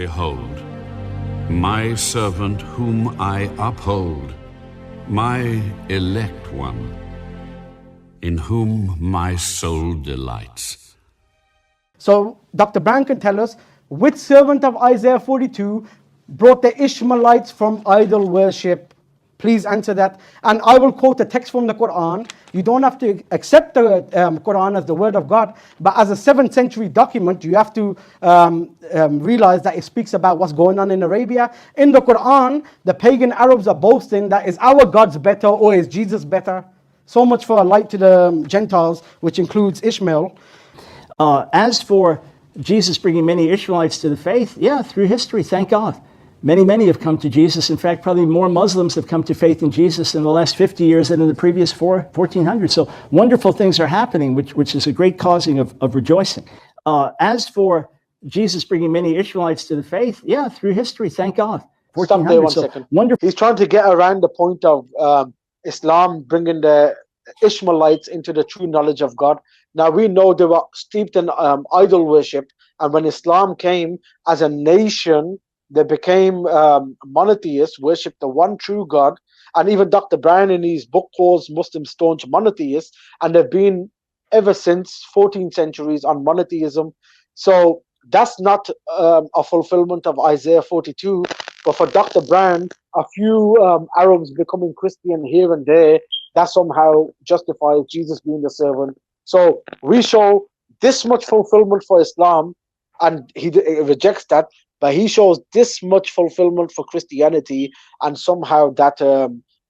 Behold, my servant whom I uphold, my elect one, in whom my soul delights. So Dr. Brand can tell us which servant of Isaiah 42 brought the Ishmaelites from idol worship. Please answer that. And I will quote a text from the Quran. You don't have to accept the Quran as the word of God, but as a 7th century document, you have to realize that it speaks about what's going on in Arabia. In the Quran, the pagan Arabs are boasting that is our God's better or is Jesus better? So much for a light to the Gentiles, which includes Ishmael. As for Jesus bringing many Ishmaelites to the faith, yeah, through history, thank God. Many have come to Jesus. In fact, probably more Muslims have come to faith in Jesus in the last 50 years than in the previous 1400. So wonderful things are happening, which is a great causing of rejoicing. As for Jesus bringing many Ishmaelites to the faith, yeah, through history, thank God. Stop there 1 second. Wonderful. He's trying to get around the point of Islam bringing the Ishmaelites into the true knowledge of God. Now we know they were steeped in idol worship, and when Islam came as a nation, they became monotheists, worshipped the one true God. And even Dr. Bryan in his book calls Muslims staunch monotheists, and they've been ever since 14 centuries on monotheism. So that's not a fulfillment of Isaiah 42. But for Dr. Bryan, a few Arabs becoming Christian here and there, that somehow justifies Jesus being the servant. So we show this much fulfillment for Islam, and he rejects that. But he shows this much fulfillment for Christianity, and somehow that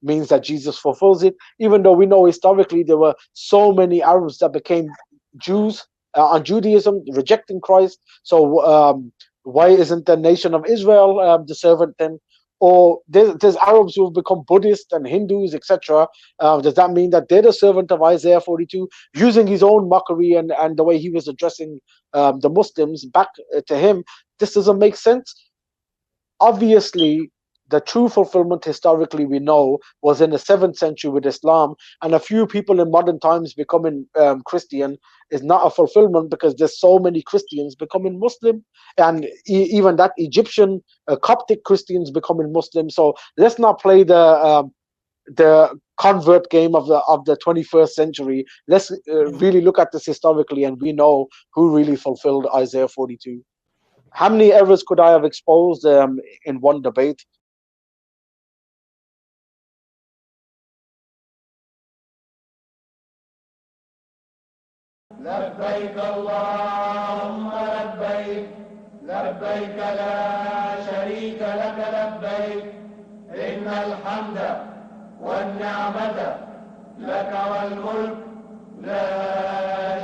means that Jesus fulfills it, even though we know historically there were so many Arabs that became Jews on Judaism, rejecting Christ. So why isn't the nation of Israel the servant then? Or there's Arabs who have become Buddhist and Hindus, etc. Does that mean that they're the servant of Isaiah 42, using his own mockery and the way he was addressing the Muslims back to him? This doesn't make sense. Obviously, the true fulfillment historically we know was in the 7th century with Islam, and a few people in modern times becoming Christian is not a fulfillment, because there's so many Christians becoming Muslim, and even that Egyptian Coptic Christians becoming Muslim. So let's not play the convert game of the 21st century. Let's really look at this historically, and we know who really fulfilled Isaiah 42. How many errors could I have exposed in one debate? لبيك اللهم لبيك لبيك لا شريك لك لبيك إن الحمد والنعمة لك والملك لا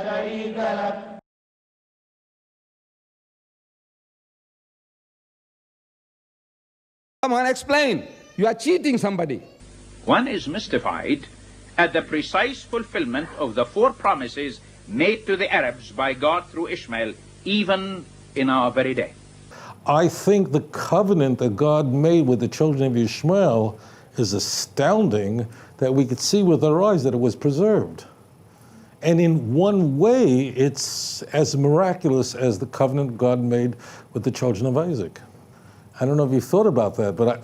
شريك لك. Come on, explain. You are cheating somebody. One is mystified at the precise fulfillment of the 4 promises made to the Arabs by God through Ishmael, even in our very day. I think the covenant that God made with the children of Ishmael is astounding, that we could see with our eyes that it was preserved. And in one way, it's as miraculous as the covenant God made with the children of Isaac. I don't know if you thought about that, but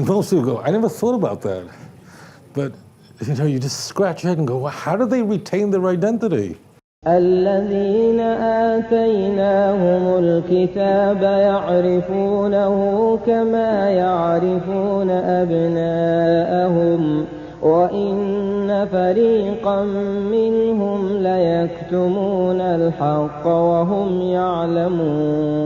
most people go, I never thought about that. But you know, you just scratch your head and go, well, how do they retain their identity? الذين آتيناهم الكتاب يعرفونه كما يعرفون أبناءهم وإن فريقا منهم ليكتمون الحق وهم يعلمون.